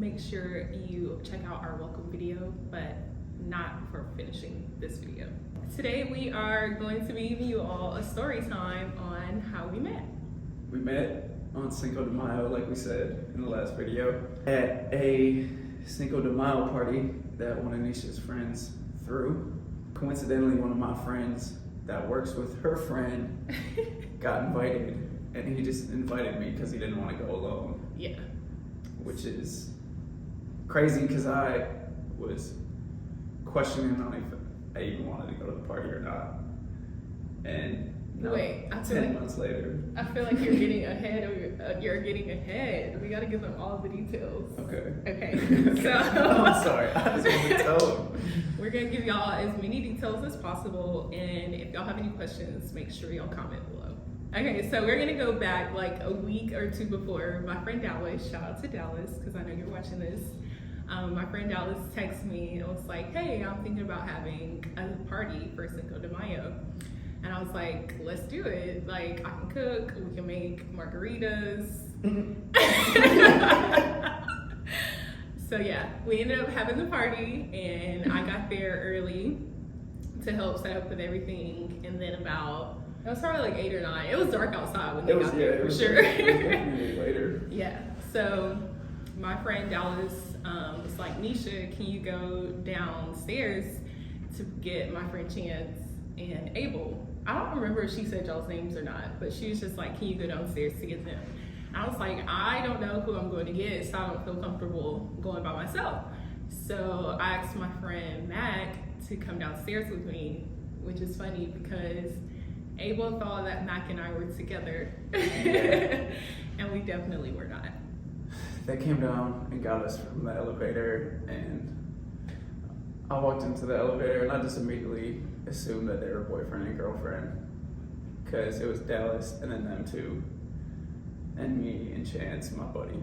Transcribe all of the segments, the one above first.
make sure you check out our welcome video, but not before finishing this video. Today we are going to be giving you all a story time on how we met. We met on Cinco de Mayo, like we said in the last video, at a Cinco de Mayo party that one of Nisha's friends threw. Coincidentally, one of my friends that works with her friend got invited, and he just invited me because he didn't want to go alone. Yeah. Which is crazy because I was questioning on if I even wanted to go to the party or not. And now, wait, 10 months later. I feel like you're getting ahead We gotta give them all the details. Okay. So I'm sorry, I was only told. We're gonna give y'all as many details as possible, and if y'all have any questions, make sure y'all comment below. Okay, so we're gonna go back like a week or two before. My friend Dallas, shout out to Dallas, because I know you're watching this. My friend Dallas texted me and was like, hey, I'm thinking about having a party for Cinco de Mayo. And I was like, let's do it. Like, I can cook, we can make margaritas. So yeah, we ended up having the party, and I got there early to help set up with everything. And then it was probably like 8 or 9. It was dark outside when they got there, for sure. It was definitely later. Yeah, so my friend Dallas was like, Nisha, can you go downstairs to get my friend Chance and Abel? I don't remember if she said y'all's names or not, but she was just like, can you go downstairs to get them? I was like, I don't know who I'm going to get, so I don't feel comfortable going by myself. So I asked my friend Mac to come downstairs with me, which is funny because Abel thought that Mac and I were together, and we definitely were not. They came down and got us from the elevator, and I walked into the elevator and I just immediately assumed that they were boyfriend and girlfriend, because it was Dallas and then them two and me and Chance, my buddy.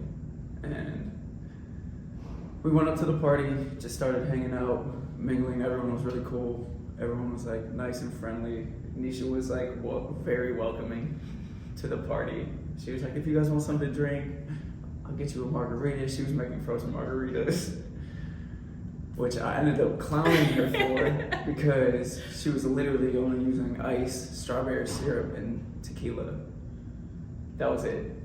And we went up to the party, just started hanging out, mingling. Everyone was really cool. Everyone was like nice and friendly. Nisha was like very welcoming to the party. She was like, if you guys want something to drink, I'll get you a margarita. She was making frozen margaritas, which I ended up clowning her for because she was literally only using ice, strawberry syrup, and tequila. That was it.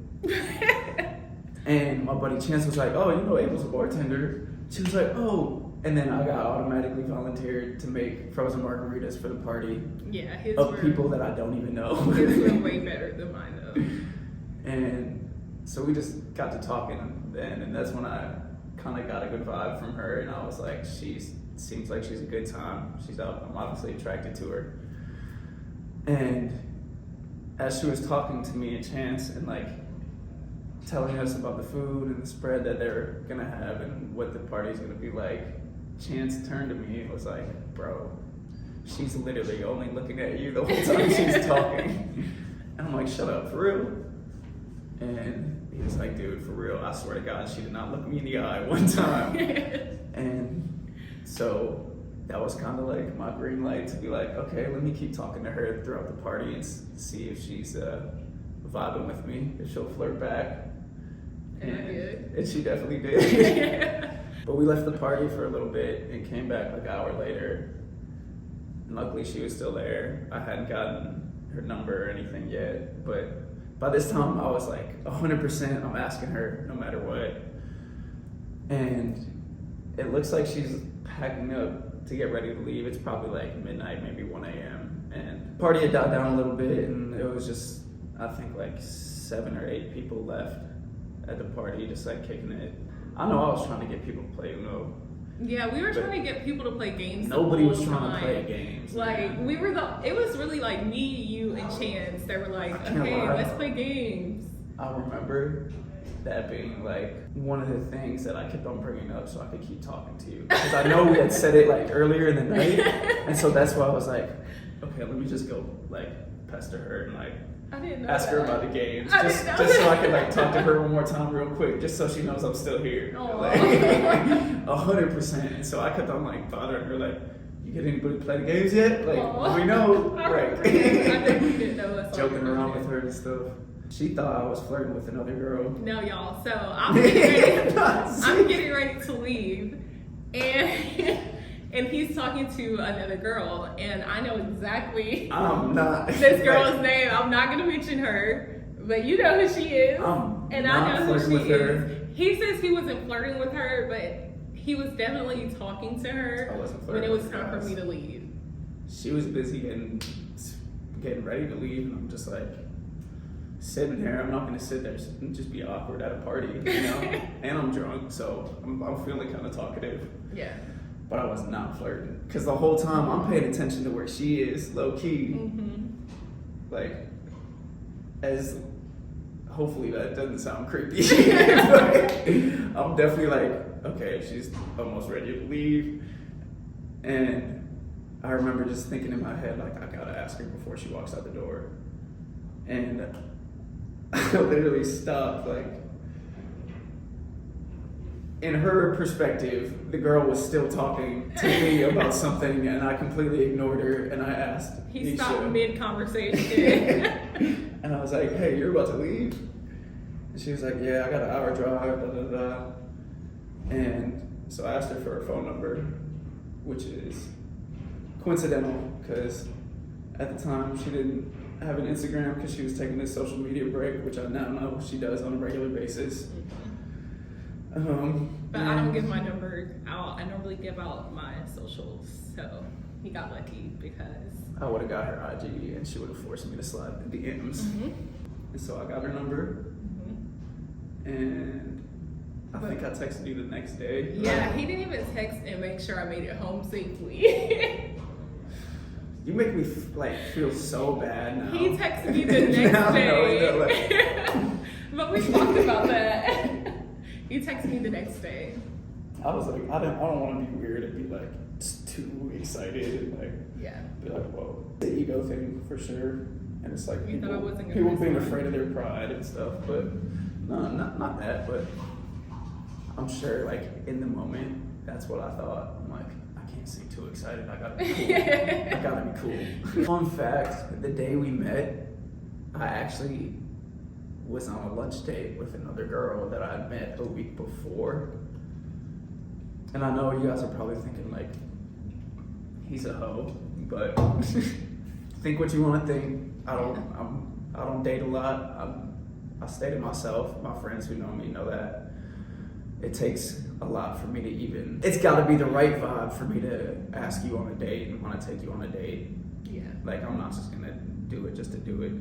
And my buddy Chance was like, oh, you know Abel's a bartender. She was like, oh. And then I got automatically volunteered to make frozen margaritas for the party. Yeah, people that I don't even know. His were way better than mine though. And so we just got to talking then, and that's when I kind of got a good vibe from her, and I was like, seems like she's a good time. I'm obviously attracted to her. And as she was talking to me and Chance and like telling us about the food and the spread that they're gonna have and what the party's gonna be like, Chance turned to me and was like, bro, she's literally only looking at you the whole time she's talking. And I'm like, shut up, for real? And he was like, dude, for real, I swear to God, she did not look me in the eye one time. And so that was kind of like my green light to be like, okay, let me keep talking to her throughout the party and see if she's vibing with me, if she'll flirt back. And she definitely did. But we left the party for a little bit and came back like an hour later. And luckily she was still there. I hadn't gotten her number or anything yet, but by this time I was like 100% I'm asking her no matter what. And it looks like she's packing up to get ready to leave. It's probably like midnight, maybe 1 a.m. And the party had died down a little bit, and it was just, I think like 7 or 8 people left at the party, just like kicking it. I know I was trying to get people to play Uno. Yeah, we were trying to get people to play games. Nobody was trying to play games. Like, it was really like me, you, and Chance. They were like, okay, let's play games. I remember that being like one of the things that I kept on bringing up so I could keep talking to you. Because I know we had said it like earlier in the night. And so that's why I was like, okay, let me just go like pester her and like ask her about the games, just so I could like talk to her one more time real quick, just so she knows I'm still here. Like 100%. And so I kept on like bothering her, like, you get anybody to play the games yet? Like, we know, right? I think we didn't know. Joking around with her and stuff. She thought I was flirting with another girl. No, y'all. So I'm getting ready to leave, and and he's talking to another girl, and I know exactly I'm not this girl's name. I'm not gonna mention her, but you know who she is, and I know who she is. He says he wasn't flirting with her, but he was definitely talking to her I wasn't when flirting it was with time her. for me to leave. She was busy getting ready to leave, and I'm just like sitting there. I'm not gonna sit there and just be awkward at a party, you know. And I'm drunk, so I'm feeling kind of talkative. Yeah. But I was not flirting because the whole time I'm paying attention to where she is, low key. Mm-hmm. Like, as hopefully that doesn't sound creepy. But I'm definitely like, okay, she's almost ready to leave, and I remember just thinking in my head, like, I gotta ask her before she walks out the door. And I literally stopped, like, in her perspective, the girl was still talking to me about something, and I completely ignored her, and I asked. He stopped mid-conversation. And I was like, hey, you're about to leave? And she was like, yeah, I got an hour drive, da da da. And so I asked her for her phone number, which is coincidental because at the time she didn't have an Instagram because she was taking this social media break, which I now know she does on a regular basis. But I don't give my number out. I normally give out my socials, so he got lucky because I would have got her IG and she would have forced me to slide the DMs. Mm-hmm. And so I got her number, and I think I texted you the next day. Yeah, he didn't even text and make sure I made it home safely. You make me feel so bad now. He texted me the next day. But we talked about that. He texted me the next day. I was like, I don't want to be weird and be like too excited and like be like, whoa. The ego thing for sure. And it's like You thought I wasn't gonna people being respond. afraid of their pride and stuff, but no, not that, but I'm sure like in the moment that's what I thought. I'm like, I can't seem too excited. I gotta be cool. I gotta be cool. Fun fact, the day we met, I actually was on a lunch date with another girl that I met a week before. And I know you guys are probably thinking like, he's a hoe, but think what you want to think. I don't date a lot. I stay to myself. My friends who know me know that. It takes a lot for me to even. It's got to be the right vibe for me to ask you on a date and want to take you on a date. Yeah. Like I'm not just gonna do it just to do it.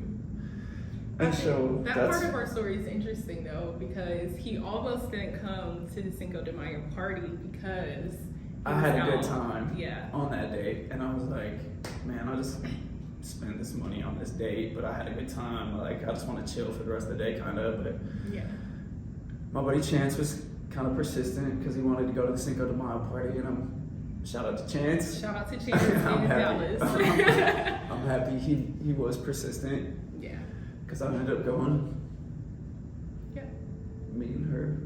I And think so that that's part of our story is interesting though, because he almost didn't come to the Cinco de Mayo party because I had a good out. time Yeah. on that date, and I was like, man, I just spend this money on this date, but I had a good time. Like I just want to chill for the rest of the day, kind of. But Yeah. my buddy Chance was kind of persistent because he wanted to go to the Cinco de Mayo party, and shout out to Chance. Shout out to Chance I'm in happy. Dallas. I'm happy he was persistent Yeah. because I ended up going, Yeah. meeting her.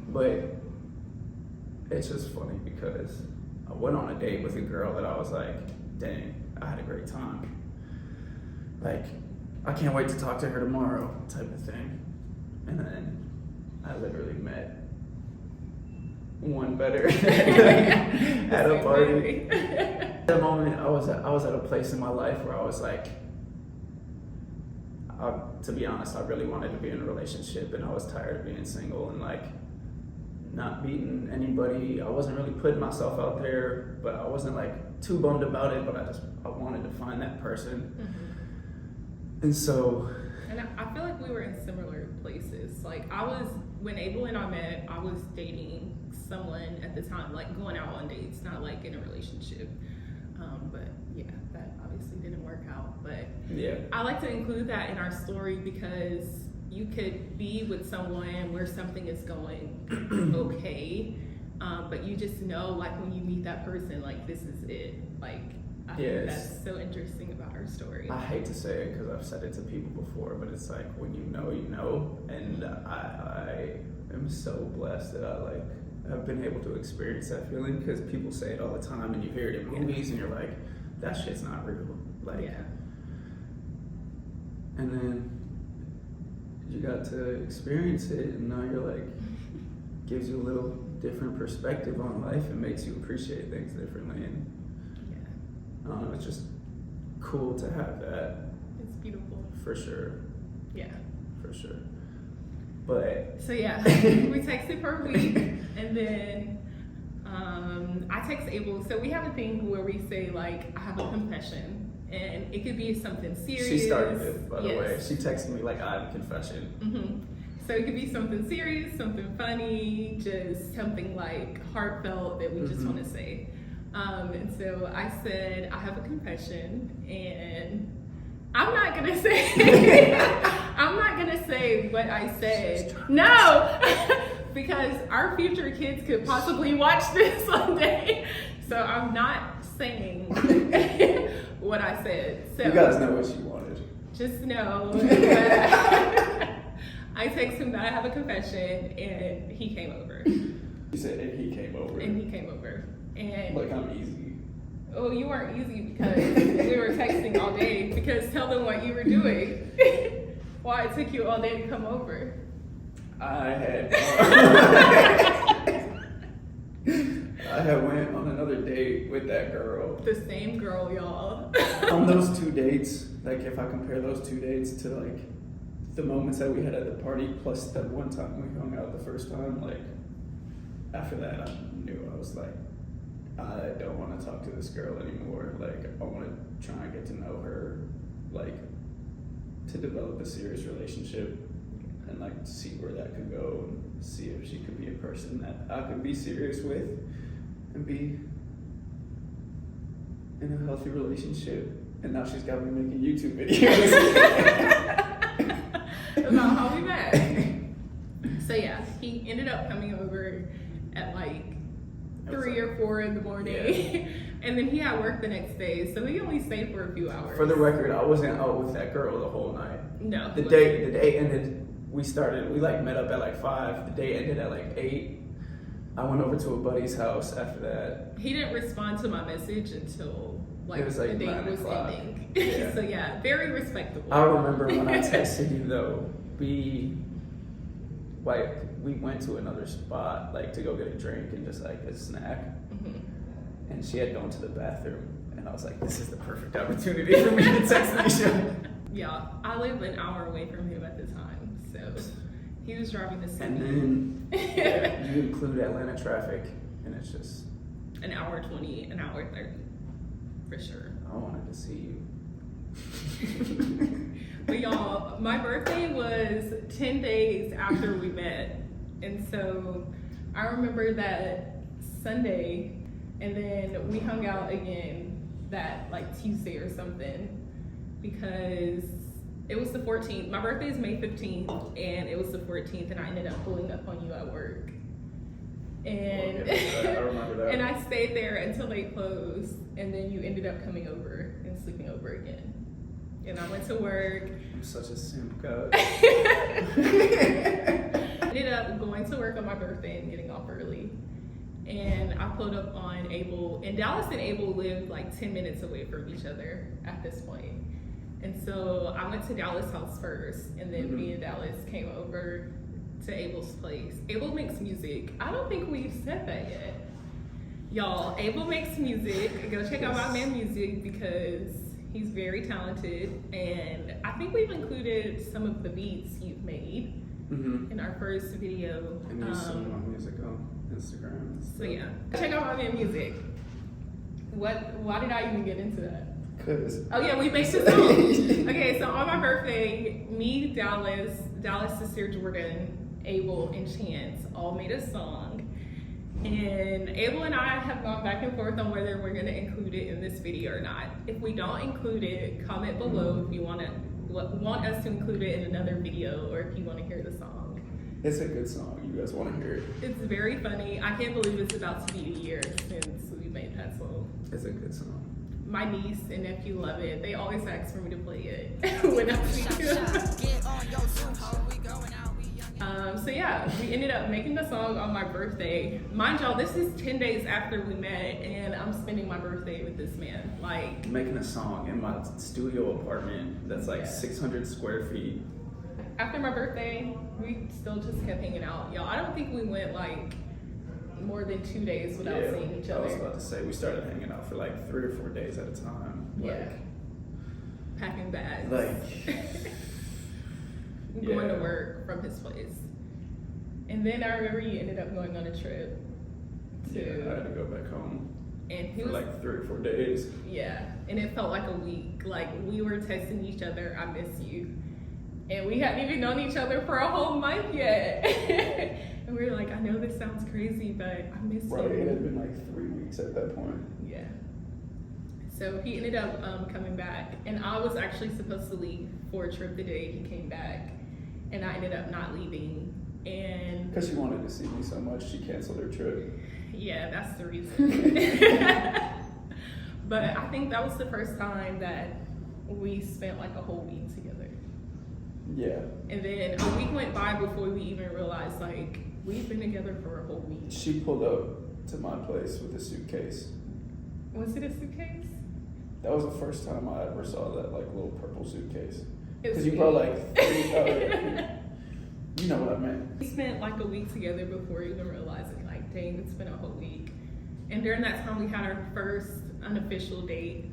But it's just funny because I went on a date with a girl that I was like, dang, I had a great time. Like, I can't wait to talk to her tomorrow type of thing. And then I literally met one better at a party. At that moment, I was at a place in my life where I was like, to be honest, I really wanted to be in a relationship, and I was tired of being single and like not meeting anybody. I wasn't really putting myself out there, but I wasn't like too bummed about it, but I wanted to find that person. Mm-hmm. And so, and I feel like we were in similar places. Like when Abel and I met, I was dating someone at the time, like going out on dates, not like in a relationship. But yeah, that obviously didn't work out. But yeah, I like to include that in our story because you could be with someone where something is going okay, but you just know, like when you meet that person, like this is it. Like I think that's so interesting about our story. I hate to say it because I've said it to people before, but it's like when you know, and I am so blessed that I like have been able to experience that feeling, because people say it all the time and you hear it in movies and you're like, that shit's not real. Like, Yeah. and then you got to experience it, and now you're like, gives you a little different perspective on life and makes you appreciate things differently. And Yeah. I don't know, it's just cool to have that. It's beautiful. For sure. Yeah. For sure. But so yeah, we texted for a week, and then I text Abel. So we have a thing where we say like, I have a confession, and it could be something serious. She started it, by the Yes. way. She texted me like, I have a confession. Mm-hmm. So it could be something serious, something funny, just something like heartfelt that we just want to say. And so I said, I have a confession, and I'm not gonna say I'm not gonna say what I said. No, because our future kids could possibly watch this someday. So I'm not saying what I said. So You guys know what she wanted. just know that I text him that I have a confession, and he came over. You said, and he came over. And he came over. And Like, I'm easy. oh, you weren't easy because we were texting all day. Because tell them what you were doing. Why it took you all day to come over. I had went on another date with that girl. The same girl, y'all. On those 2 dates, like if I compare those 2 dates to like the moments that we had at the party plus that one time we hung out the first time, like after that I knew I was like, I don't want to talk to this girl anymore. Like, I want to try and get to know her, like, to develop a serious relationship and, like, see where that could go and see if she could be a person that I could be serious with and be in a healthy relationship. And now she's got me making YouTube videos. About how we met. So, yeah, he ended up coming over at, like, 3 or 4 in the morning. Yeah. And then he had work the next day, so we only stayed for a few hours. For the record, I wasn't out with that girl the whole night. No. The day ended, we like met up at like 5. The day ended at like 8. I went over to a buddy's house after that. He didn't respond to my message until like, It was like the date 9 was o'clock. ending. Yeah. So yeah, very respectable. I remember when I texted you though, we went to another spot like to go get a drink and just like a snack. Mhm. And she had gone to the bathroom, and I was like, this is the perfect opportunity for me to text Nisha. Yeah, I live an hour away from him at the time, so he was driving to And Sydney. then you include Atlanta traffic, and it's just an hour 20, an hour 30, for sure. I wanted to see you. But y'all, my birthday was 10 days after we met. And so I remember that Sunday, and then we hung out again that like Tuesday or something, because it was the 14th. My birthday is May 15th, and it was the 14th, and I ended up pulling up on you at work. And I remember that. and I stayed there until they closed, and then you ended up coming over and sleeping over again. And I went to work. I'm such a simp, God. Ended up going to work on my birthday and getting off early. And I pulled up on Abel, and Dallas and Abel lived like 10 minutes away from each other at this point. And so I went to Dallas' house first, and then me and Dallas came over to Abel's place. Abel makes music. I don't think we've said that yet. Y'all, Abel makes music. Go check out my man music because he's very talented. And I think we've included some of the beats you've made in our first video. And you sing my music on Instagram. So yeah, check out my man music. Why did I even get into that? Cause Oh yeah, we make the song. Okay, so on my birthday, me, Dallas' sister Jordan, Abel, and Chance all made a song. And Abel and I have gone back and forth on whether we're gonna include it in this video or not. If we don't include it, comment below if you want us to include it in another video, or if you want to hear the song. it's a good song. You guys want to hear it? It's very funny. I can't believe it's about to be a year since we made that song. It's a good song. My niece and nephew love it. They always ask for me to play it when I see them. So yeah, yeah, we ended up making the song on my birthday. Mind y'all, this is 10 days after we met, and I'm spending my birthday with this man. Like, making a song in my studio apartment that's like Yeah. 600 square feet. after my birthday, we still just kept hanging out. Y'all, I don't think we went like more than 2 days without seeing each I was other. about to say we started hanging out for like 3 or 4 days at a time. Yeah. Packing bags. Like, going to yeah. work from his place. And then I remember you ended up going on a trip yeah, I had to go back home and he for was like 3 or 4 days. yeah, and it felt like a week. Like we were texting each other, I miss you. And we hadn't even known each other for a whole month yet. And we were like, I know this sounds crazy, but I miss Right, it you. had been like 3 weeks at that point. Yeah. So he ended up coming back, and I was actually supposed to leave for a trip the day he came back, and I ended up not leaving. And Because she wanted to see me so much, she canceled her trip. yeah, that's the reason. But I think that was the first time that we spent like a whole week together. Yeah. And then a week went by before we even realized like we've been together for a whole week. She pulled up to my place with a suitcase. Was it a suitcase? That was the first time I ever saw that like little purple suitcase. It was Because you brought like 3, oh, yeah. You know what I meant. We spent like a week together before even realizing like, dang, it's been a whole week. And during that time we had our first unofficial date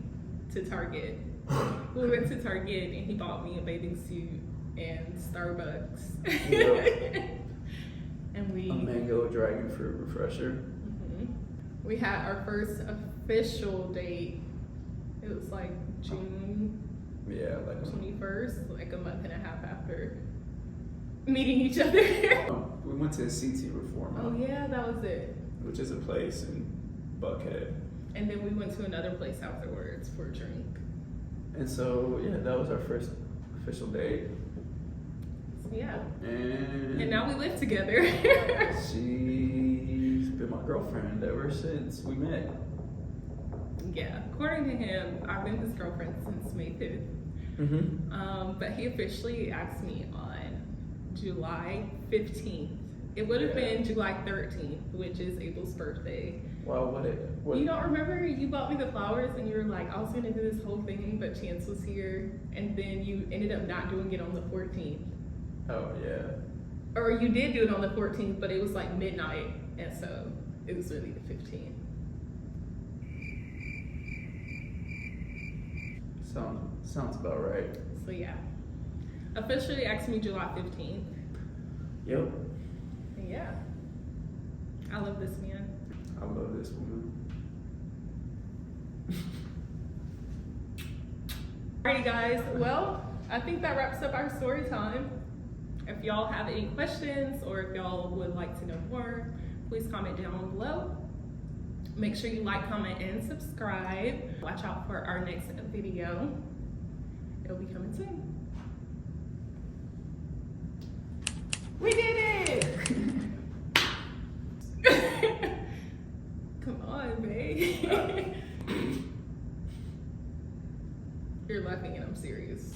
to Target. We went to Target and he bought me a bathing suit and Starbucks. Yep. And we A mango dragon fruit refresher. Mhm. We had our first official date. It was like June Yeah, like 21st, like a month and a half after meeting each other. we went to CT Reforma, Oh yeah, that was it. which is a place in Buckhead. And then we went to another place afterwards for a drink. And so yeah, that was our first official date. So, yeah. And And now we live together. she's been my girlfriend ever since we met. Yeah, according to him, I've been his girlfriend since May 5th. Mm-hmm. But he officially asked me on July 15th. It would have been July 13th, which is Abel's birthday. Wow, what? You don't remember you bought me the flowers and you were like, I was gonna do this whole thing, but Chance was here, and then you ended up not doing it on the 14th. Oh yeah. Or you did do it on the 14th, but it was like midnight, and so it was really the 15th. Sounds about right. So yeah. Officially asked me July 15th. Yep. And yeah. I love this man. I love this woman. Alrighty guys, well, I think that wraps up our story time. If y'all have any questions or if y'all would like to know more, please comment down below. Make sure you like, comment, and subscribe. Watch out for our next video. It'll be coming soon. We did it! Come on, babe. You're laughing and I'm serious.